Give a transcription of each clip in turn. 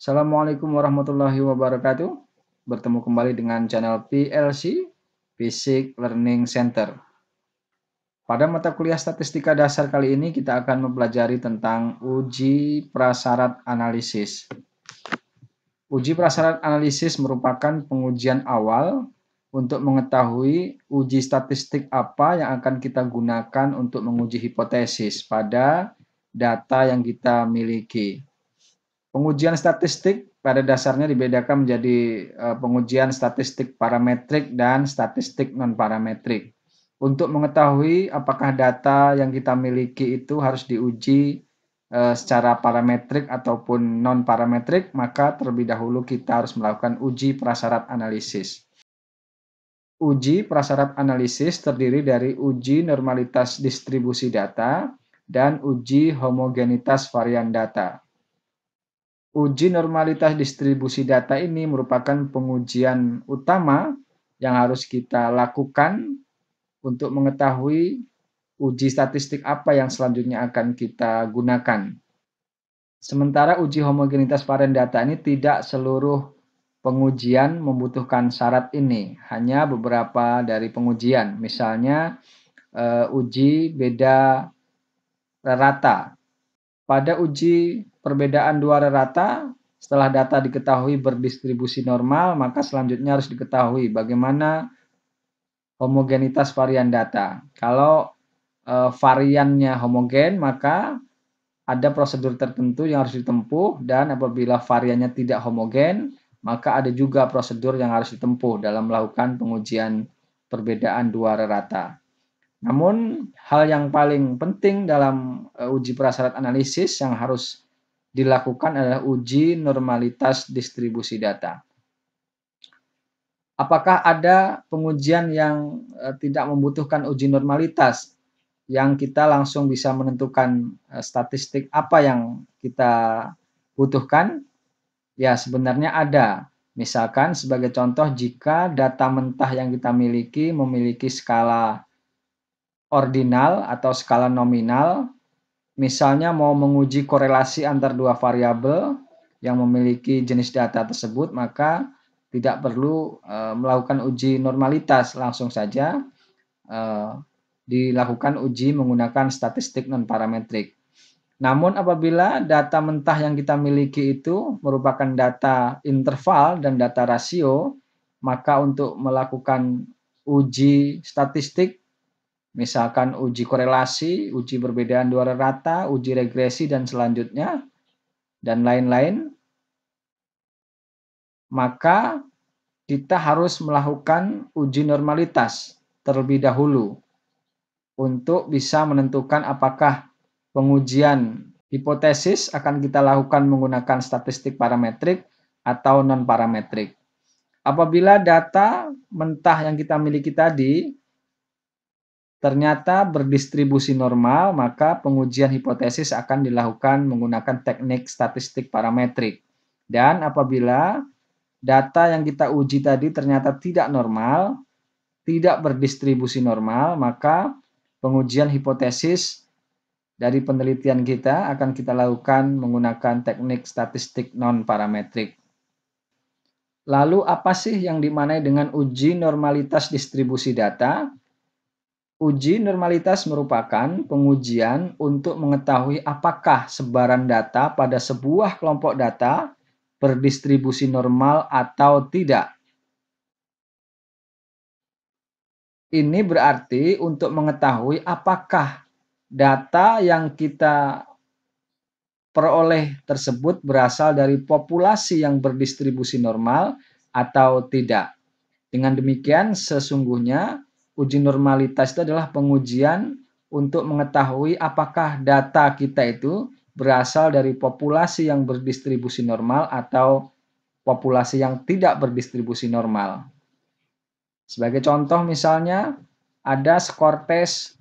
Assalamualaikum warahmatullahi wabarakatuh. Bertemu kembali dengan channel PLC, Basic Learning Center. Pada mata kuliah statistika dasar kali ini kita akan mempelajari tentang uji prasyarat analisis. Uji prasyarat analisis merupakan pengujian awal untuk mengetahui uji statistik apa yang akan kita gunakan untuk menguji hipotesis pada data yang kita miliki. Pengujian statistik pada dasarnya dibedakan menjadi pengujian statistik parametrik dan statistik non-parametrik. Untuk mengetahui apakah data yang kita miliki itu harus diuji secara parametrik ataupun non-parametrik, maka terlebih dahulu kita harus melakukan uji prasyarat analisis. Uji prasyarat analisis terdiri dari uji normalitas distribusi data dan uji homogenitas varian data. Uji normalitas distribusi data ini merupakan pengujian utama yang harus kita lakukan untuk mengetahui uji statistik apa yang selanjutnya akan kita gunakan. Sementara uji homogenitas varian data ini tidak seluruh pengujian membutuhkan syarat ini, hanya beberapa dari pengujian. Misalnya uji beda rata. Pada uji perbedaan dua rata, setelah data diketahui berdistribusi normal, maka selanjutnya harus diketahui bagaimana homogenitas varian data. Kalau variannya homogen, maka ada prosedur tertentu yang harus ditempuh, dan apabila variannya tidak homogen, maka ada juga prosedur yang harus ditempuh dalam melakukan pengujian perbedaan dua rata. Namun, hal yang paling penting dalam uji prasyarat analisis yang harus dilakukan adalah uji normalitas distribusi data. Apakah ada pengujian yang tidak membutuhkan uji normalitas, yang kita langsung bisa menentukan statistik apa yang kita butuhkan? Ya, sebenarnya ada. Misalkan sebagai contoh, jika data mentah yang kita miliki memiliki skala ordinal atau skala nominal, misalnya mau menguji korelasi antar dua variabel yang memiliki jenis data tersebut, maka tidak perlu melakukan uji normalitas, langsung saja dilakukan uji menggunakan statistik non-parametrik. Namun apabila data mentah yang kita miliki itu merupakan data interval dan data rasio, maka untuk melakukan uji statistik, misalkan uji korelasi, uji perbedaan dua rata, uji regresi, dan selanjutnya, dan lain-lain, maka kita harus melakukan uji normalitas terlebih dahulu untuk bisa menentukan apakah pengujian hipotesis akan kita lakukan menggunakan statistik parametrik atau non-parametrik. Apabila data mentah yang kita miliki tadi ternyata berdistribusi normal, maka pengujian hipotesis akan dilakukan menggunakan teknik statistik parametrik. Dan apabila data yang kita uji tadi ternyata tidak normal, tidak berdistribusi normal, maka pengujian hipotesis dari penelitian kita akan kita lakukan menggunakan teknik statistik non-parametrik. Lalu apa sih yang dimaknai dengan uji normalitas distribusi data? Uji normalitas merupakan pengujian untuk mengetahui apakah sebaran data pada sebuah kelompok data berdistribusi normal atau tidak. Ini berarti untuk mengetahui apakah data yang kita peroleh tersebut berasal dari populasi yang berdistribusi normal atau tidak. Dengan demikian, sesungguhnya uji normalitas itu adalah pengujian untuk mengetahui apakah data kita itu berasal dari populasi yang berdistribusi normal atau populasi yang tidak berdistribusi normal. Sebagai contoh misalnya, ada skor tes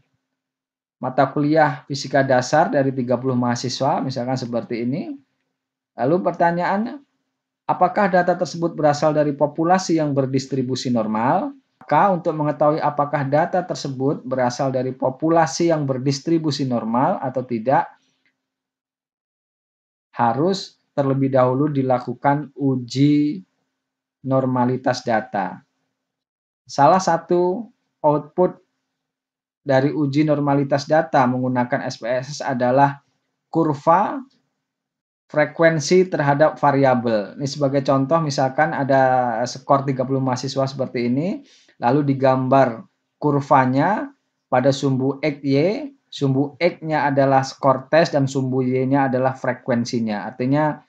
mata kuliah fisika dasar dari 30 mahasiswa, misalkan seperti ini. Lalu pertanyaannya, apakah data tersebut berasal dari populasi yang berdistribusi normal? Maka untuk mengetahui apakah data tersebut berasal dari populasi yang berdistribusi normal atau tidak, harus terlebih dahulu dilakukan uji normalitas data. Salah satu output dari uji normalitas data menggunakan SPSS adalah kurva frekuensi terhadap variabel. Ini sebagai contoh, misalkan ada skor 30 mahasiswa seperti ini, lalu digambar kurvanya pada sumbu X, Y, sumbu X-nya adalah skor tes dan sumbu Y-nya adalah frekuensinya. Artinya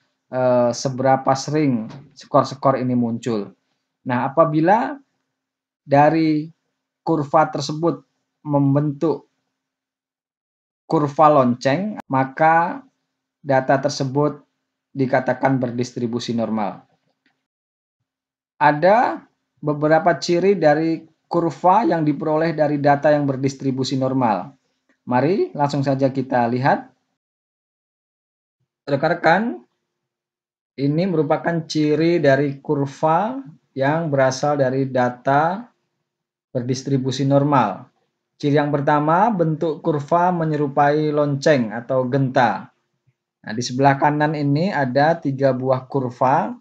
seberapa sering skor-skor ini muncul. Nah, apabila dari kurva tersebut membentuk kurva lonceng, maka data tersebut dikatakan berdistribusi normal. Ada beberapa ciri dari kurva yang diperoleh dari data yang berdistribusi normal. Mari langsung saja kita lihat. Rekan-rekan, ini merupakan ciri dari kurva yang berasal dari data berdistribusi normal. Ciri yang pertama, bentuk kurva menyerupai lonceng atau genta. Nah, di sebelah kanan ini ada 3 buah kurva.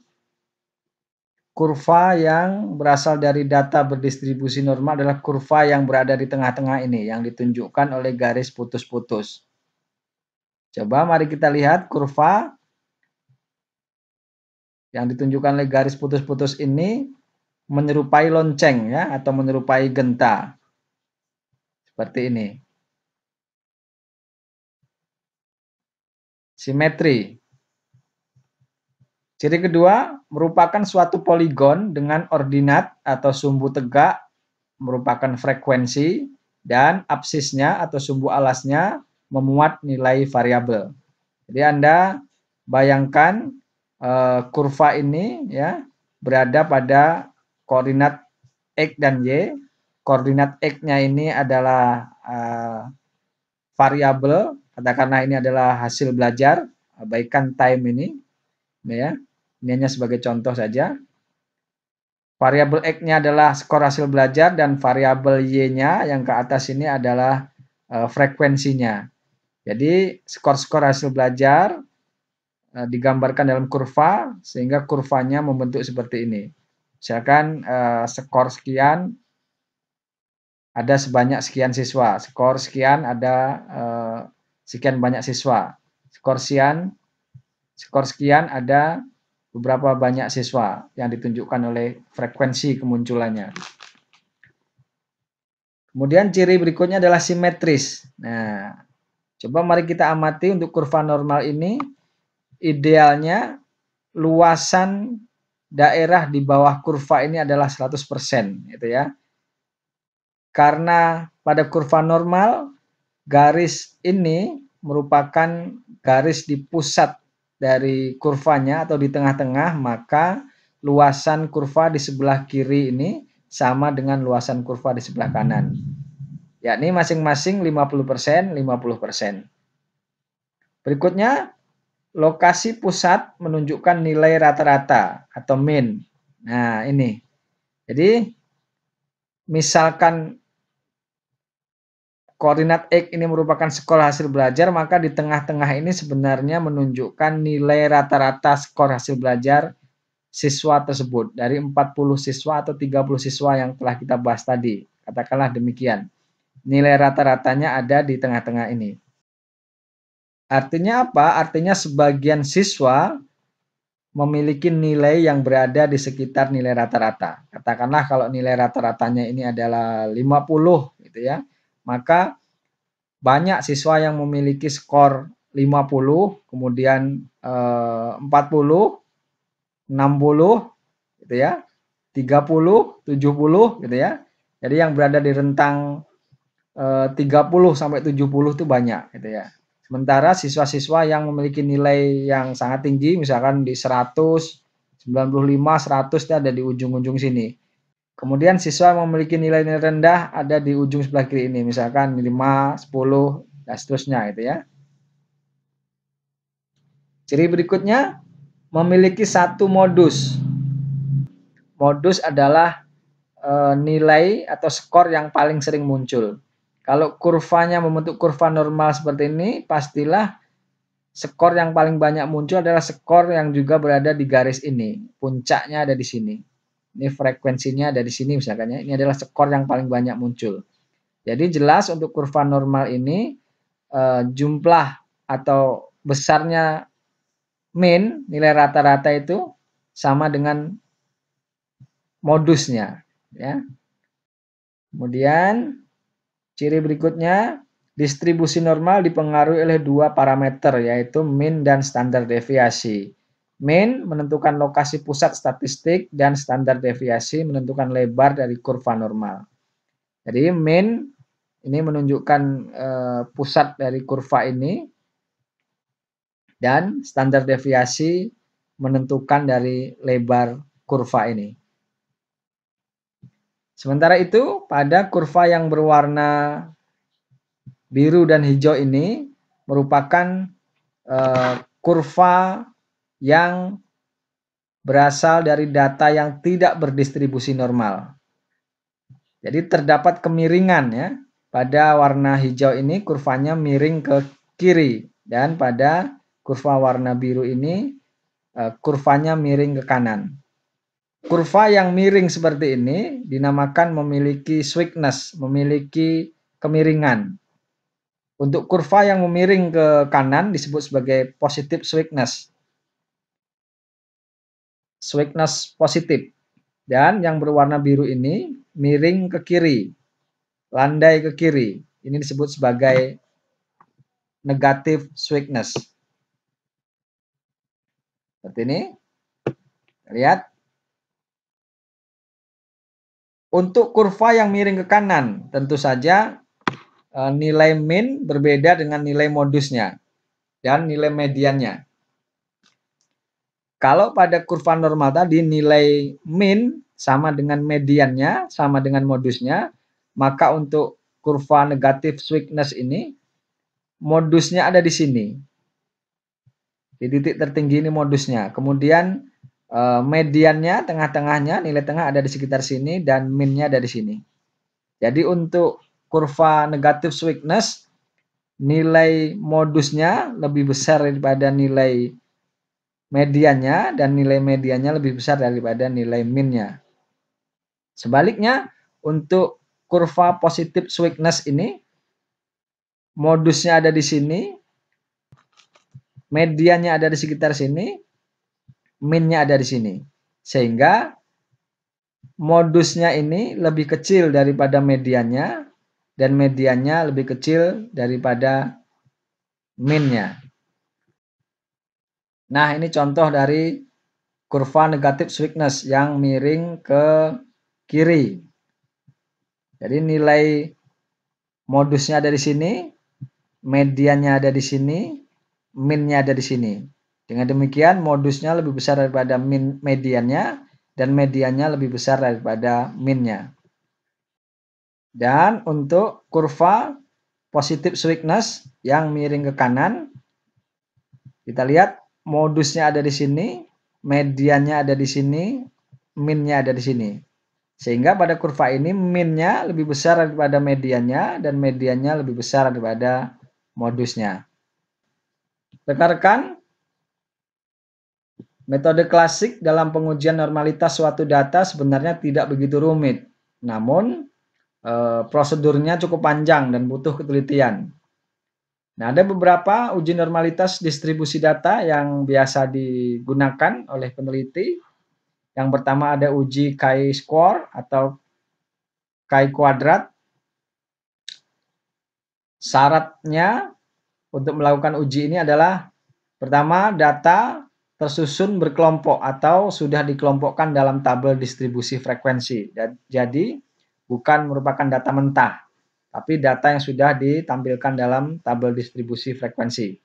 Kurva yang berasal dari data berdistribusi normal adalah kurva yang berada di tengah-tengah ini, yang ditunjukkan oleh garis putus-putus. Coba mari kita lihat kurva yang ditunjukkan oleh garis putus-putus ini menyerupai lonceng ya, atau menyerupai genta. Seperti ini. Simetri. Ciri kedua, merupakan suatu poligon dengan ordinat atau sumbu tegak, merupakan frekuensi, dan absisnya atau sumbu alasnya memuat nilai variabel. Jadi Anda bayangkan kurva ini ya berada pada koordinat X dan Y. Koordinat X-nya ini adalah variabel, katakanlah ini adalah hasil belajar, abaikan time ini ya. Ini hanya sebagai contoh saja. Variabel X-nya adalah skor hasil belajar dan variabel Y-nya yang ke atas ini adalah frekuensinya. Jadi skor-skor hasil belajar digambarkan dalam kurva sehingga kurvanya membentuk seperti ini. Misalkan skor sekian ada sebanyak sekian siswa, skor sekian ada sekian banyak siswa, skor sekian ada beberapa banyak siswa yang ditunjukkan oleh frekuensi kemunculannya. Kemudian ciri berikutnya adalah simetris. Nah, coba mari kita amati untuk kurva normal ini. Idealnya luasan daerah di bawah kurva ini adalah 100%, gitu ya. Karena pada kurva normal garis ini merupakan garis di pusat dari kurvanya atau di tengah-tengah, maka luasan kurva di sebelah kiri ini sama dengan luasan kurva di sebelah kanan. Yakni masing-masing 50%, 50%. Berikutnya, lokasi pusat menunjukkan nilai rata-rata atau mean. Nah, ini. Jadi, misalkan koordinat X ini merupakan skor hasil belajar, maka di tengah-tengah ini sebenarnya menunjukkan nilai rata-rata skor hasil belajar siswa tersebut. Dari 40 siswa atau 30 siswa yang telah kita bahas tadi. Katakanlah demikian. Nilai rata-ratanya ada di tengah-tengah ini. Artinya apa? Artinya sebagian siswa memiliki nilai yang berada di sekitar nilai rata-rata. Katakanlah kalau nilai rata-ratanya ini adalah 50 gitu ya. Maka banyak siswa yang memiliki skor 50, kemudian 40, 60 gitu ya. 30, 70 gitu ya. Jadi yang berada di rentang 30 sampai 70 itu banyak gitu ya. Sementara siswa-siswa yang memiliki nilai yang sangat tinggi, misalkan di 100, 95, 100 itu ada di ujung-ujung sini. Kemudian siswa yang memiliki nilai-nilai rendah ada di ujung sebelah kiri ini, misalkan 5, 10, dan seterusnya gitu ya. Ciri berikutnya, memiliki satu modus. Modus adalah nilai atau skor yang paling sering muncul. Kalau kurvanya membentuk kurva normal seperti ini, pastilah skor yang paling banyak muncul adalah skor yang juga berada di garis ini. Puncaknya ada di sini. Ini frekuensinya ada di sini misalkan ya. Ini adalah skor yang paling banyak muncul. Jadi jelas untuk kurva normal ini jumlah atau besarnya mean, nilai rata-rata itu sama dengan modusnya ya. Kemudian ciri berikutnya, distribusi normal dipengaruhi oleh dua parameter yaitu mean dan standar deviasi. Mean menentukan lokasi pusat statistik dan standar deviasi menentukan lebar dari kurva normal. Jadi mean ini menunjukkan pusat dari kurva ini dan standar deviasi menentukan dari lebar kurva ini. Sementara itu, pada kurva yang berwarna biru dan hijau ini merupakan kurva yang berasal dari data yang tidak berdistribusi normal. Jadi terdapat kemiringan ya. Pada warna hijau ini kurvanya miring ke kiri dan pada kurva warna biru ini kurvanya miring ke kanan. Kurva yang miring seperti ini dinamakan memiliki sweetness, memiliki kemiringan. Untuk kurva yang memiring ke kanan disebut sebagai positive sweetness. Sweetness positif. Dan yang berwarna biru ini miring ke kiri, landai ke kiri. Ini disebut sebagai negative sweetness. Seperti ini. Lihat. Untuk kurva yang miring ke kanan, tentu saja nilai mean berbeda dengan nilai modusnya dan nilai mediannya. Kalau pada kurva normal tadi nilai mean sama dengan mediannya, sama dengan modusnya, maka untuk kurva negatif sweetness ini modusnya ada di sini. Di titik tertinggi ini modusnya. Kemudian mediannya, tengah-tengahnya, nilai tengah ada di sekitar sini dan mean-nya ada di sini. Jadi untuk kurva negatif sweetness nilai modusnya lebih besar daripada nilai mediannya dan nilai mediannya lebih besar daripada nilai mean-nya. Sebaliknya untuk kurva positif sweetness ini modusnya ada di sini, mediannya ada di sekitar sini, mean-nya ada di sini. Sehingga modusnya ini lebih kecil daripada mediannya dan mediannya lebih kecil daripada mean-nya. Nah, ini contoh dari kurva negatif sweetness yang miring ke kiri. Jadi nilai modusnya ada di sini, mediannya ada di sini, mean-nya ada di sini. Dengan demikian modusnya lebih besar daripada mediannya dan mediannya lebih besar daripada mean-nya. Dan untuk kurva positif sweetness yang miring ke kanan, kita lihat modusnya ada di sini, mediannya ada di sini, mean-nya ada di sini. Sehingga pada kurva ini mean-nya lebih besar daripada mediannya dan mediannya lebih besar daripada modusnya. Rekan-rekan, metode klasik dalam pengujian normalitas suatu data sebenarnya tidak begitu rumit. Namun prosedurnya cukup panjang dan butuh ketelitian. Nah, ada beberapa uji normalitas distribusi data yang biasa digunakan oleh peneliti. Yang pertama ada uji chi-square atau chi-kuadrat. Syaratnya untuk melakukan uji ini adalah pertama data tersusun berkelompok atau sudah dikelompokkan dalam tabel distribusi frekuensi. Jadi bukan merupakan data mentah, tapi data yang sudah ditampilkan dalam tabel distribusi frekuensi.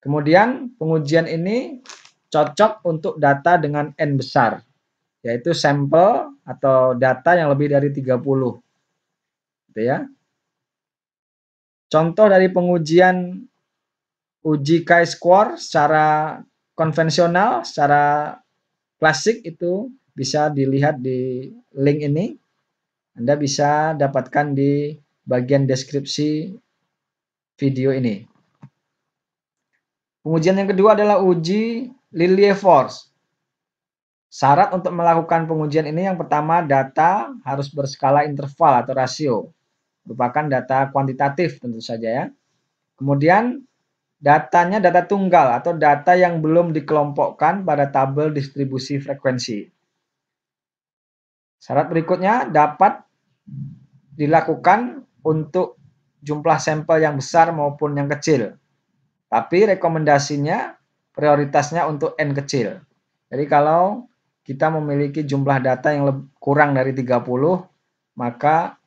Kemudian pengujian ini cocok untuk data dengan N besar, yaitu sampel atau data yang lebih dari 30. Gitu ya. Contoh dari pengujian uji chi-square secara konvensional, secara klasik itu bisa dilihat di link ini. Anda bisa dapatkan di bagian deskripsi video ini. Pengujian yang kedua adalah uji Lilie force. Syarat untuk melakukan pengujian ini yang pertama, data harus berskala interval atau rasio. Merupakan data kuantitatif tentu saja ya. Kemudian datanya data tunggal atau data yang belum dikelompokkan pada tabel distribusi frekuensi. Syarat berikutnya dapat dilakukan untuk jumlah sampel yang besar maupun yang kecil. Tapi rekomendasinya prioritasnya untuk N kecil. Jadi kalau kita memiliki jumlah data yang kurang dari 30, maka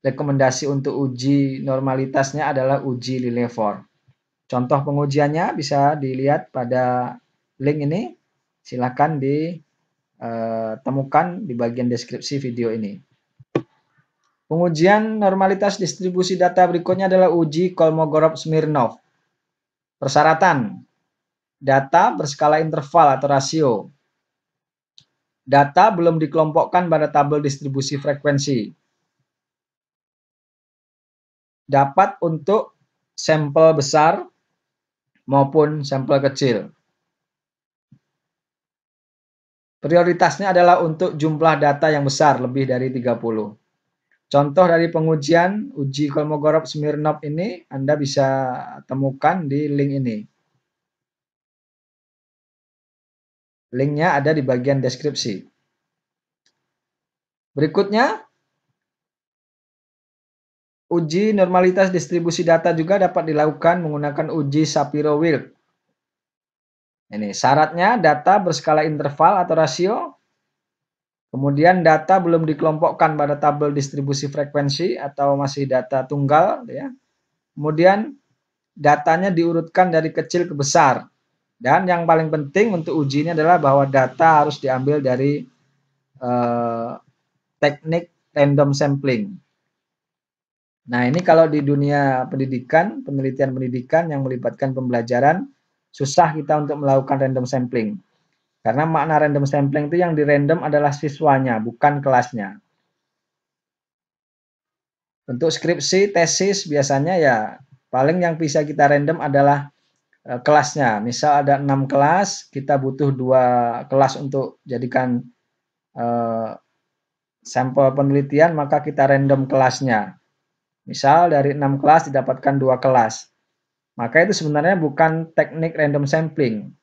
rekomendasi untuk uji normalitasnya adalah uji Lilefort. Contoh pengujiannya bisa dilihat pada link ini. Silakan ditemukan di bagian deskripsi video ini. Pengujian normalitas distribusi data berikutnya adalah uji Kolmogorov-Smirnov. Persyaratan: data berskala interval atau rasio. Data belum dikelompokkan pada tabel distribusi frekuensi. Dapat untuk sampel besar maupun sampel kecil. Prioritasnya adalah untuk jumlah data yang besar, lebih dari 30. Contoh dari pengujian uji Kolmogorov-Smirnov ini Anda bisa temukan di link ini. Linknya ada di bagian deskripsi. Berikutnya, uji normalitas distribusi data juga dapat dilakukan menggunakan uji Shapiro-Wilk. Ini syaratnya data berskala interval atau rasio. Kemudian data belum dikelompokkan pada tabel distribusi frekuensi atau masih data tunggal ya. Kemudian datanya diurutkan dari kecil ke besar. Dan yang paling penting untuk uji ini adalah bahwa data harus diambil dari teknik random sampling. Nah, ini kalau di dunia pendidikan, penelitian pendidikan yang melibatkan pembelajaran, susah kita untuk melakukan random sampling. Karena makna random sampling itu yang di random adalah siswanya, bukan kelasnya. Untuk skripsi, tesis biasanya ya paling yang bisa kita random adalah kelasnya. Misal ada 6 kelas, kita butuh 2 kelas untuk jadikan sampel penelitian, maka kita random kelasnya. Misal dari 6 kelas didapatkan 2 kelas. Maka itu sebenarnya bukan teknik random sampling.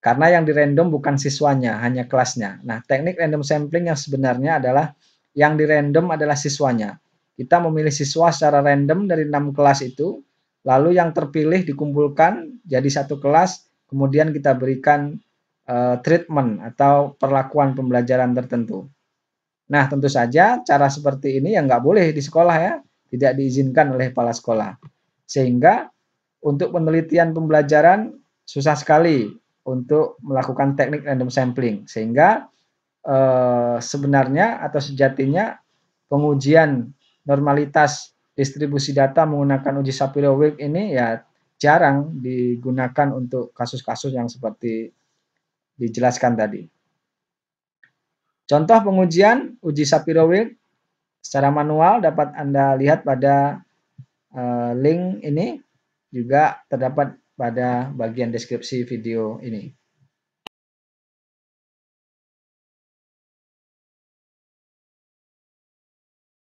Karena yang di random bukan siswanya, hanya kelasnya. Nah, teknik random sampling yang sebenarnya adalah yang di random adalah siswanya. Kita memilih siswa secara random dari 6 kelas itu, lalu yang terpilih dikumpulkan jadi satu kelas, kemudian kita berikan treatment atau perlakuan pembelajaran tertentu. Nah, tentu saja cara seperti ini yang nggak boleh di sekolah ya, tidak diizinkan oleh kepala sekolah. Sehingga untuk penelitian pembelajaran susah sekali untuk melakukan teknik random sampling. Sehingga sebenarnya atau sejatinya pengujian normalitas distribusi data menggunakan uji Shapiro-Wilk ini ya jarang digunakan untuk kasus-kasus yang seperti dijelaskan tadi. Contoh pengujian uji Shapiro-Wilk secara manual dapat Anda lihat pada link ini, juga terdapat pada bagian deskripsi video ini.